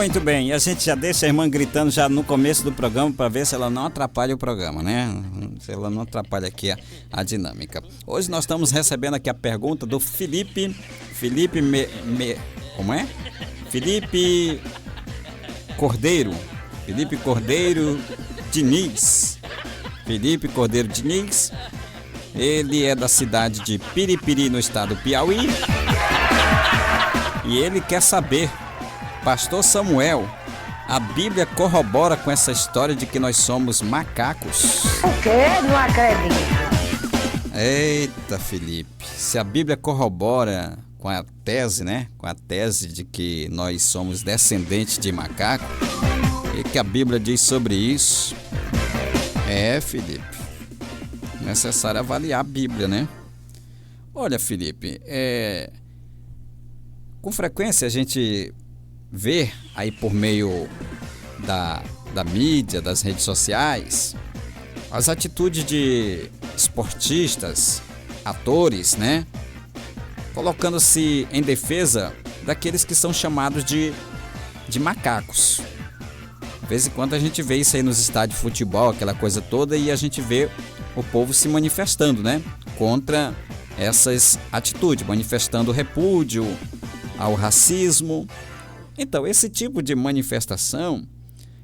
Muito bem, e a gente já deixa a irmã gritando já no começo do programa para ver se ela não atrapalha o programa, né? Se ela não atrapalha aqui a dinâmica. Hoje nós estamos recebendo aqui a pergunta do Felipe como é? Felipe Cordeiro Diniz. Felipe Cordeiro Diniz. Ele é da cidade de Piripiri, no estado do Piauí. E ele quer saber, Pastor Samuel, a Bíblia corrobora com essa história de que nós somos macacos? O quê? Não acredito. Eita, Felipe, se a Bíblia corrobora com a tese, né? Com a tese de que nós somos descendentes de macaco, e que a Bíblia diz sobre isso? Felipe, necessário avaliar a Bíblia, né? Olha, Felipe, com frequência a gente vê aí por meio da mídia, das redes sociais, as atitudes de esportistas, atores, né? Colocando-se em defesa daqueles que são chamados de macacos. De vez em quando a gente vê isso aí nos estádios de futebol, aquela coisa toda, e a gente vê o povo se manifestando, né? Contra essas atitudes, manifestando repúdio ao racismo. Então, esse tipo de manifestação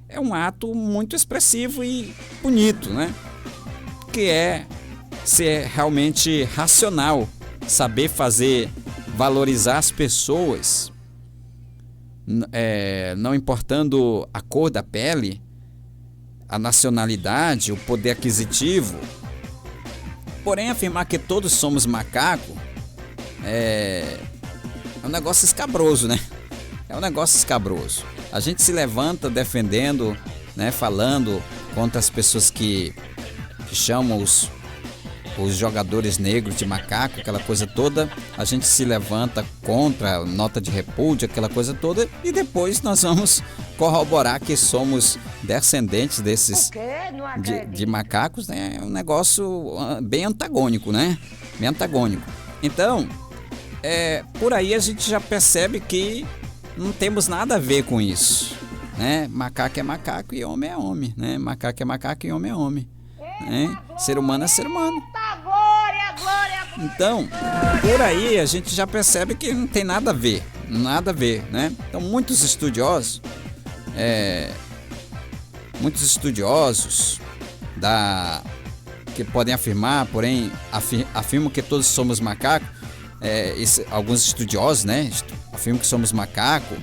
é um ato muito expressivo e bonito, né? Que é ser realmente racional, saber valorizar as pessoas, não importando a cor da pele, a nacionalidade, o poder aquisitivo. Porém, afirmar que todos somos macaco é um negócio escabroso, né? É um negócio escabroso. A gente se levanta defendendo, né, falando contra as pessoas que chamam os jogadores negros de macaco, aquela coisa toda. A gente se levanta contra a nota de repúdio, aquela coisa toda, e depois nós vamos corroborar que somos descendentes desses de macacos, né? É um negócio bem antagônico, né? Bem antagônico. Então, por aí a gente já percebe que não temos nada a ver com isso, né? Macaco é macaco e homem é homem, né? Macaco é macaco e homem é homem, né? Ser humano é ser humano. Então, por aí a gente já percebe que não tem nada a ver, né? Então, muitos estudiosos que podem afirmar, porém afirmam que todos somos macacos. Alguns estudiosos, né, afirmam que somos macaco.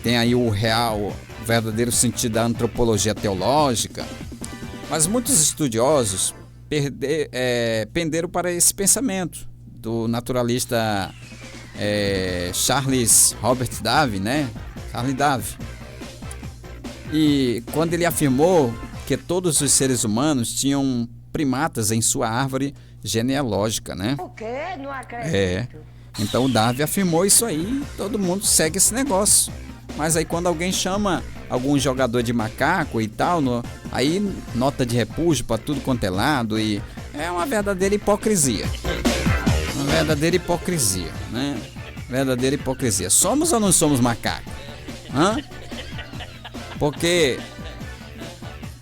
Tem aí o verdadeiro sentido da antropologia teológica, mas muitos estudiosos penderam para esse pensamento do naturalista Charles Robert Darwin, né? Charles Darwin. E quando ele afirmou que todos os seres humanos tinham primatas em sua árvore genealógica, né? O quê? Não acredito. Então o Darwin afirmou isso aí, todo mundo segue esse negócio. Mas aí quando alguém chama algum jogador de macaco e tal, aí nota de repúdio para tudo quanto é lado, e é uma verdadeira hipocrisia. Uma verdadeira hipocrisia, né? Verdadeira hipocrisia. Somos ou não somos macacos?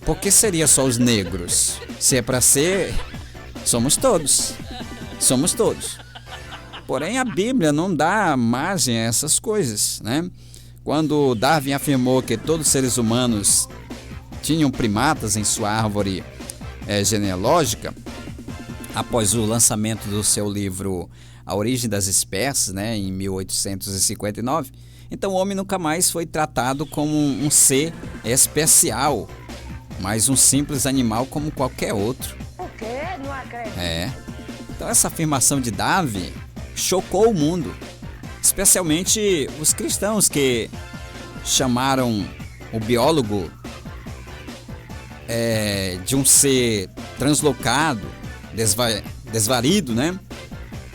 Por que seria só os negros? Se é para ser, somos todos. Somos todos. Porém, a Bíblia não dá margem a essas coisas, né? Quando Darwin afirmou que todos os seres humanos tinham primatas em sua árvore genealógica, após o lançamento do seu livro A Origem das Espécies, né, em 1859, então o homem nunca mais foi tratado como um ser especial, mas um simples animal como qualquer outro. O quê? Não acredito. Então essa afirmação de Darwin chocou o mundo, especialmente os cristãos, que chamaram o biólogo de um ser translocado, desvarido, né?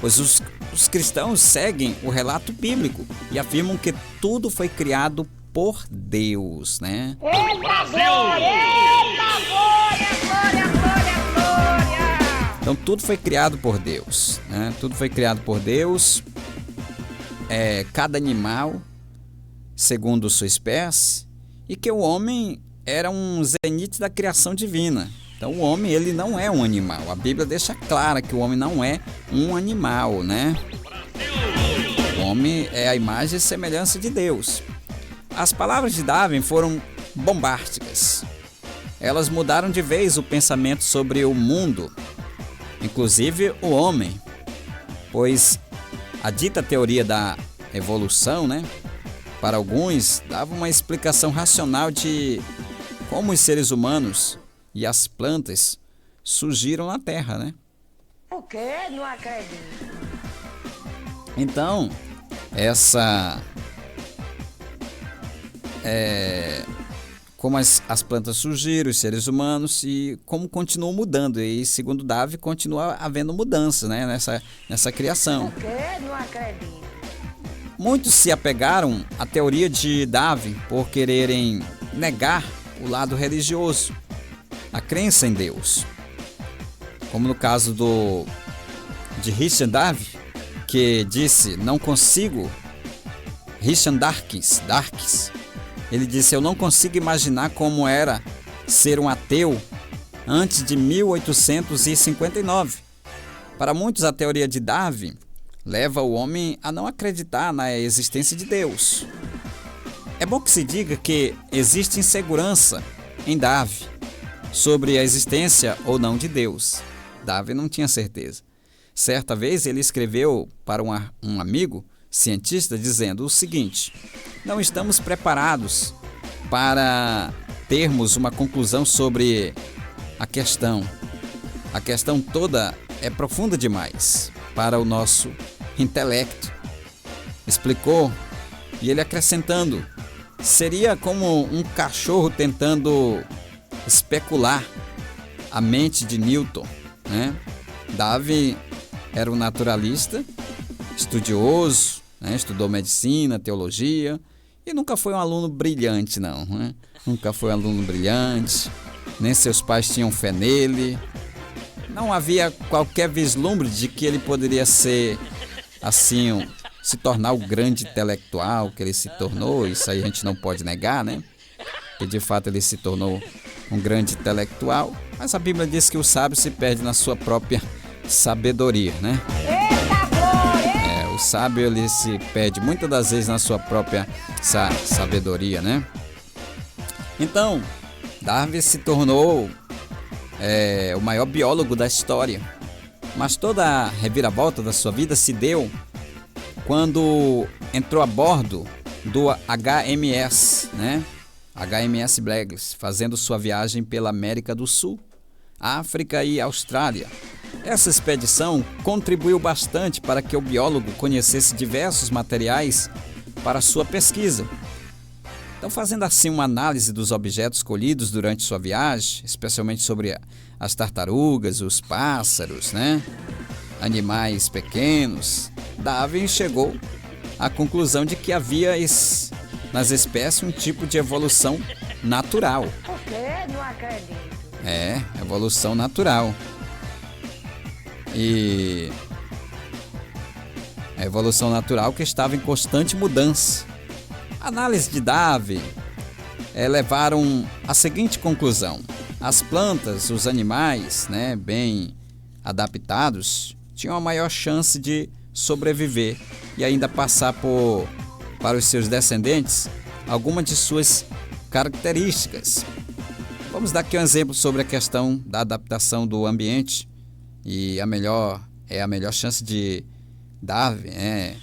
Pois os cristãos seguem o relato bíblico e afirmam que tudo foi criado por Deus, né? Eita, glória! Eita, glória, glória, glória! Então tudo foi criado por Deus, né? Tudo foi criado por Deus. Cada animal, segundo sua espécie, e que o homem era um zenite da criação divina. Então o homem, ele não é um animal. A Bíblia deixa clara que o homem não é um animal, né? O homem é a imagem e semelhança de Deus. As palavras de Darwin foram bombásticas. Elas mudaram de vez o pensamento sobre o mundo, inclusive o homem, pois a dita teoria da evolução, né, para alguns, dava uma explicação racional de como os seres humanos e as plantas surgiram na Terra, né? O quê? Não acredito. Então, como as plantas surgiram, os seres humanos, e como continuam mudando. E segundo Darwin, continua havendo mudanças, né, nessa criação. O quê? Não acredito. Muitos se apegaram à teoria de Darwin por quererem negar o lado religioso, a crença em Deus. Como no caso de Richard Dawkins, que disse, não consigo, Richard Dawkins, ele disse, eu não consigo imaginar como era ser um ateu antes de 1859. Para muitos, a teoria de Darwin leva o homem a não acreditar na existência de Deus. É bom que se diga que existe insegurança em Darwin sobre a existência ou não de Deus. Darwin não tinha certeza. Certa vez ele escreveu para um amigo cientista dizendo o seguinte: não estamos preparados para termos uma conclusão sobre a questão. A questão toda é profunda demais para o nosso intelecto. Explicou, e ele acrescentando, seria como um cachorro tentando especular a mente de Newton, né? Darwin era um naturalista, estudioso, né? Estudou medicina, teologia, e nunca foi um aluno brilhante, não, né? Nunca foi um aluno brilhante, nem seus pais tinham fé nele. Não havia qualquer vislumbre de que ele poderia ser, assim, se tornar o grande intelectual que ele se tornou. Isso aí a gente não pode negar, né? Que de fato ele se tornou um grande intelectual. Mas a Bíblia diz que o sábio se perde na sua própria sabedoria, né? O sábio, ele se perde muitas das vezes na sua própria sabedoria, né? Então, Darwin se tornou o maior biólogo da história. Mas toda a reviravolta da sua vida se deu quando entrou a bordo do HMS, né? HMS Blaggs, fazendo sua viagem pela América do Sul, África e Austrália. Essa expedição contribuiu bastante para que o biólogo conhecesse diversos materiais para sua pesquisa. Então, fazendo assim uma análise dos objetos colhidos durante sua viagem, especialmente sobre as tartarugas, os pássaros, né? Animais pequenos, Darwin chegou à conclusão de que havia nas espécies um tipo de evolução natural. Por quê? Não acredito. Evolução natural. E a evolução natural que estava em constante mudança. A análise de Darwin levaram à seguinte conclusão: as plantas, os animais, né, bem adaptados, tinham a maior chance de sobreviver e ainda passar para os seus descendentes algumas de suas características. Vamos dar aqui um exemplo sobre a questão da adaptação do ambiente. E a melhor chance de Darwin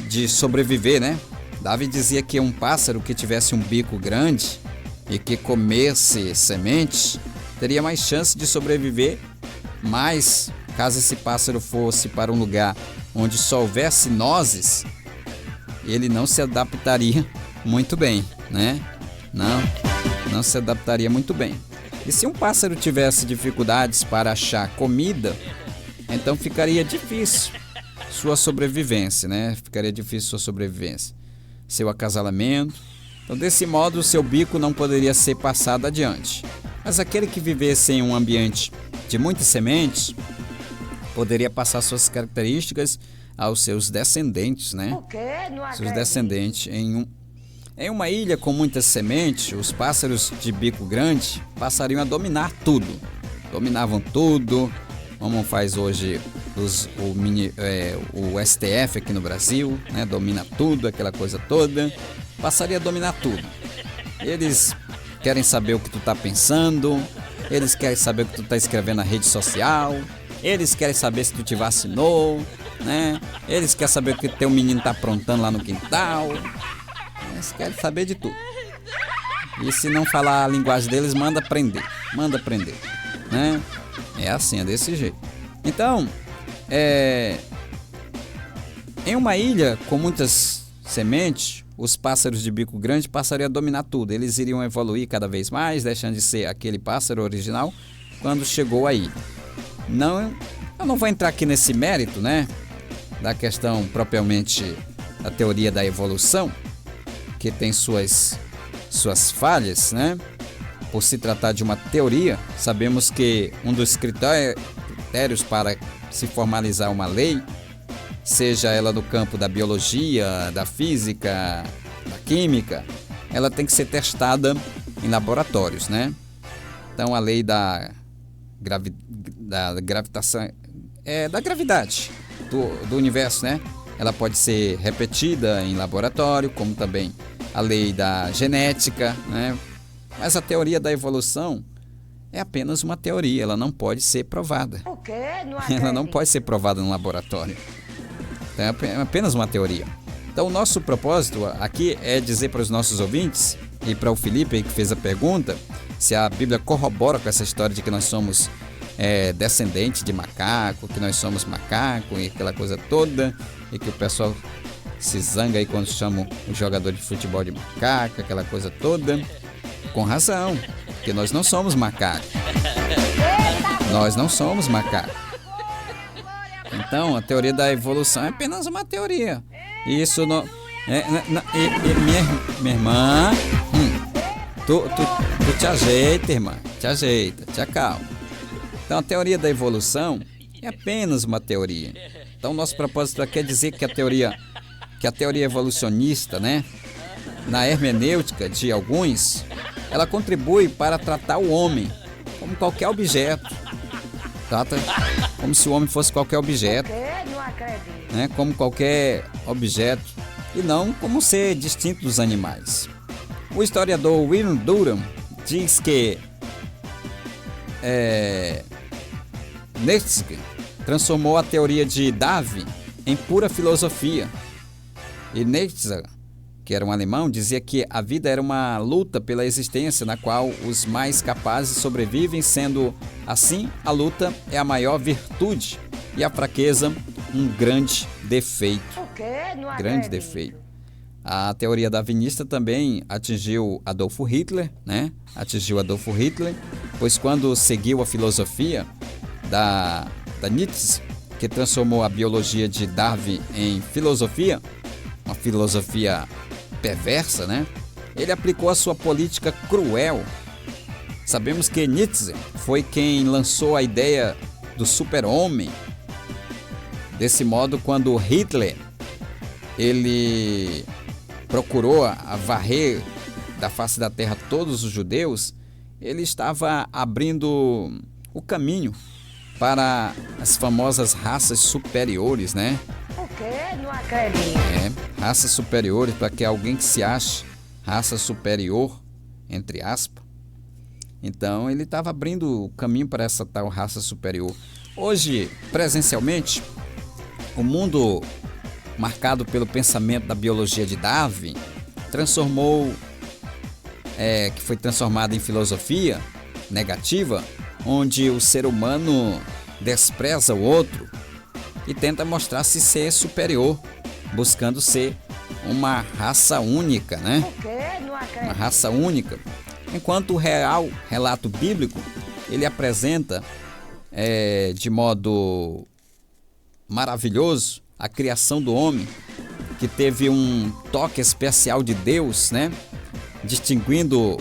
de sobreviver, né? Darwin dizia que um pássaro que tivesse um bico grande e que comesse sementes teria mais chance de sobreviver, mas caso esse pássaro fosse para um lugar onde só houvesse nozes, ele não se adaptaria muito bem, né? Não se adaptaria muito bem. E se um pássaro tivesse dificuldades para achar comida, então ficaria difícil sua sobrevivência, né? Seu acasalamento. Então, desse modo, o seu bico não poderia ser passado adiante. Mas aquele que vivesse em um ambiente de muitas sementes poderia passar suas características aos seus descendentes, né? Por quê? Não acredito. Seus descendentes em Em uma ilha com muitas sementes, os pássaros de bico grande passariam a dominar tudo. Dominavam tudo, como faz hoje o STF aqui no Brasil, né? Domina tudo, aquela coisa toda. Passaria a dominar tudo. Eles querem saber o que tu tá pensando, eles querem saber o que tu tá escrevendo na rede social, eles querem saber se tu te vacinou, né? Eles querem saber o que teu menino tá aprontando lá no quintal. Eles querem saber de tudo. E se não falar a linguagem deles, manda prender, né? É assim, é desse jeito. Então, em uma ilha com muitas sementes, os pássaros de bico grande passariam a dominar tudo. Eles iriam evoluir cada vez mais, deixando de ser aquele pássaro original quando chegou aí. Eu não vou entrar aqui nesse mérito, né? Da questão propriamente da teoria da evolução, que tem suas falhas, né? Por se tratar de uma teoria, sabemos que um dos critérios para se formalizar uma lei, seja ela no campo da biologia, da física, da química, ela tem que ser testada em laboratórios, né? Então a lei da gravitação, da gravidade do universo, né? Ela pode ser repetida em laboratório, como também a lei da genética, né? Mas a teoria da evolução é apenas uma teoria, ela não pode ser provada. O quê? Não Ela não pode ser provada no laboratório. Então, é apenas uma teoria. Então o nosso propósito aqui é dizer para os nossos ouvintes e para o Felipe aí que fez a pergunta, se a Bíblia corrobora com essa história de que nós somos descendentes de macaco, que nós somos macaco e aquela coisa toda, e que o pessoal se zanga aí quando chamam o jogador de futebol de macaco, aquela coisa toda. Com razão, porque nós não somos macacos. Nós não somos macacos. Então, a teoria da evolução é apenas uma teoria. Isso não... minha irmã... Tu te ajeita, irmã. Te ajeita, te acalma. Então, a teoria da evolução é apenas uma teoria. Então, nosso propósito aqui é dizer que a teoria evolucionista, né? Na hermenêutica de alguns, ela contribui para tratar o homem como qualquer objeto. Trata como se o homem fosse qualquer objeto, né? Como qualquer objeto e não como ser distinto dos animais. O historiador William Durham diz que Nietzsche transformou a teoria de Darwin em pura filosofia. E Nietzsche, que era um alemão, dizia que a vida era uma luta pela existência na qual os mais capazes sobrevivem, sendo assim a luta é a maior virtude e a fraqueza um grande defeito. Grande defeito. A teoria darwinista também atingiu Adolf Hitler, né? Pois quando seguiu a filosofia da Nietzsche, que transformou a biologia de Darwin em filosofia, uma filosofia perversa, né? Ele aplicou a sua política cruel. Sabemos que Nietzsche foi quem lançou a ideia do super-homem. Desse modo, quando Hitler ele procurou varrer da face da terra todos os judeus, ele estava abrindo o caminho para as famosas raças superiores, né? O quê? Não acredito. Raças superiores, para que alguém que se ache raça superior, entre aspas. Então ele estava abrindo o caminho para essa tal raça superior. Hoje, presencialmente, o mundo marcado pelo pensamento da biologia de Darwin que foi transformado em filosofia negativa, onde o ser humano despreza o outro e tenta mostrar-se ser superior, buscando ser uma raça única, né? Uma raça única. Enquanto o real relato bíblico, ele apresenta de modo maravilhoso a criação do homem, que teve um toque especial de Deus, né? Distinguindo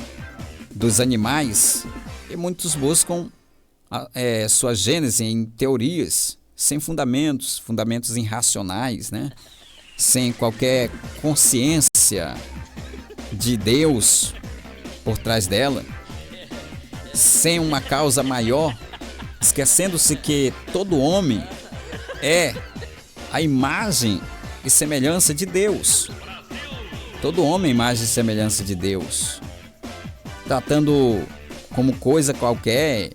dos animais, e muitos buscam sua gênese em teorias sem fundamentos irracionais, né? Sem qualquer consciência de Deus por trás dela, sem uma causa maior, esquecendo-se que todo homem é a imagem e semelhança de Deus. Todo homem é imagem e semelhança de Deus. Tratando como coisa qualquer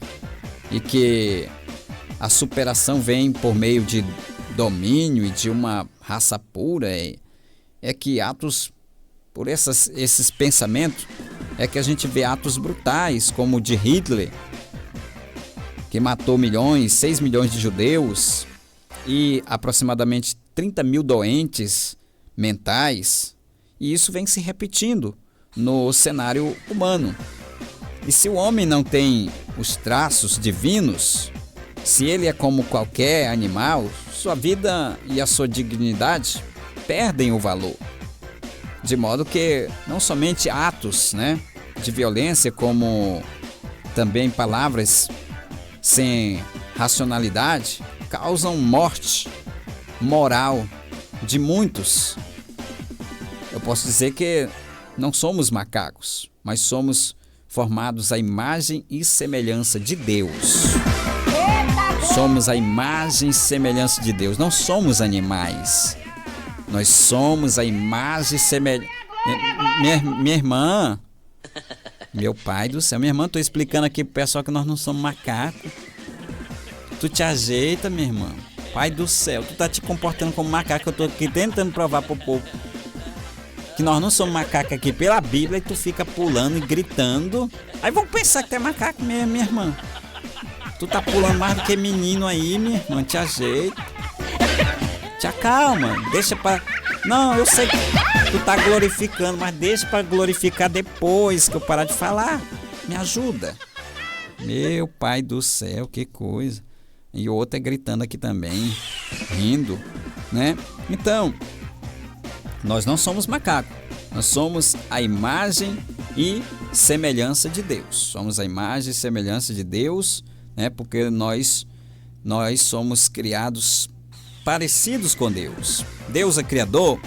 e que a superação vem por meio de domínio e de uma raça pura, é que atos, por esses pensamentos, é que a gente vê atos brutais, como o de Hitler, que matou 6 milhões de judeus e aproximadamente 30 mil doentes mentais, e isso vem se repetindo no cenário humano. E se o homem não tem os traços divinos, se ele é como qualquer animal, sua vida e a sua dignidade perdem o valor. De modo que não somente atos, de violência, como também palavras sem racionalidade, causam morte moral de muitos. Eu posso dizer que não somos macacos, mas somos formados à imagem e semelhança de Deus. Somos a imagem e semelhança de Deus. Não somos animais. Nós somos a imagem e semelhança. Minha irmã, meu pai do céu, minha irmã, tô explicando aqui pro pessoal que nós não somos macaco. Tu te ajeita, minha irmã. Pai do céu, tu tá te comportando como macaco. Eu tô aqui tentando provar pro povo que nós não somos macaco aqui pela Bíblia, e tu fica pulando e gritando. Aí vão pensar que tu é macaco mesmo, minha irmã. Tu tá pulando mais do que menino aí, minha irmã. Te ajeita. Te acalma. Deixa pra... Não, eu sei que tu tá glorificando, mas deixa pra glorificar depois que eu parar de falar. Me ajuda. Meu pai do céu, que coisa. E o outro é gritando aqui também, rindo, Então, nós não somos macaco. Nós somos a imagem e semelhança de Deus. Somos a imagem e semelhança de Deus, porque nós somos criados parecidos com Deus. Deus é criador?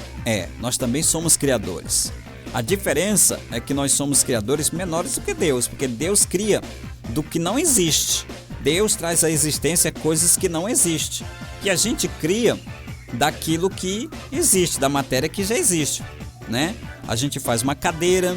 Nós também somos criadores. A diferença é que nós somos criadores menores do que Deus, porque Deus cria do que não existe. Deus traz à existência coisas que não existem, que a gente cria daquilo que existe, da matéria que já existe, A gente faz uma cadeira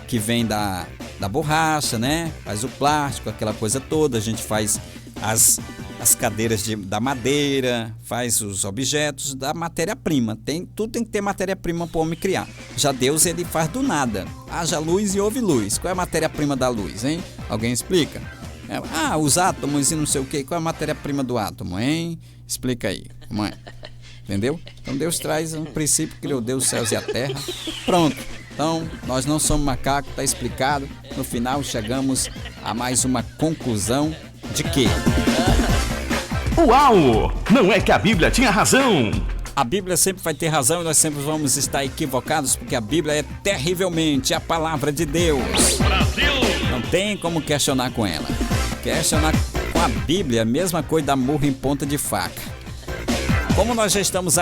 que vem da borracha, Faz o plástico, aquela coisa toda. A gente faz as cadeiras da madeira, faz os objetos da matéria-prima. Tudo tem que ter matéria-prima para o homem criar. Já Deus, ele faz do nada. Haja luz e houve luz. Qual é a matéria-prima da luz, hein? Alguém explica? Os átomos e não sei o quê. Qual é a matéria-prima do átomo, hein? Explica aí, mãe. Entendeu? Então Deus traz um princípio, criou Deus, os céus e a terra. Pronto. Então, nós não somos macacos, está explicado. No final, chegamos a mais uma conclusão de que... Uau! Não é que a Bíblia tinha razão! A Bíblia sempre vai ter razão e nós sempre vamos estar equivocados, porque a Bíblia é terrivelmente a palavra de Deus. Brasil! Não tem como questionar com ela. Questionar com a Bíblia é a mesma coisa da murro em ponta de faca. Como nós já estamos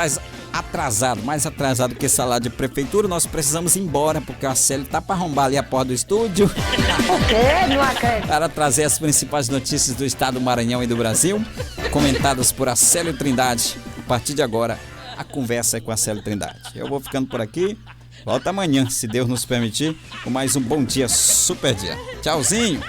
mais atrasado que salário de prefeitura, nós precisamos ir embora, porque a Célia tá para arrombar ali a porta do estúdio. O quê? Não acredito. Para trazer as principais notícias do estado do Maranhão e do Brasil, comentadas por Acélio Trindade. A partir de agora, a conversa é com a Acélio Trindade. Eu vou ficando por aqui. Volta amanhã, se Deus nos permitir, com mais um Bom Dia, Super Dia. Tchauzinho!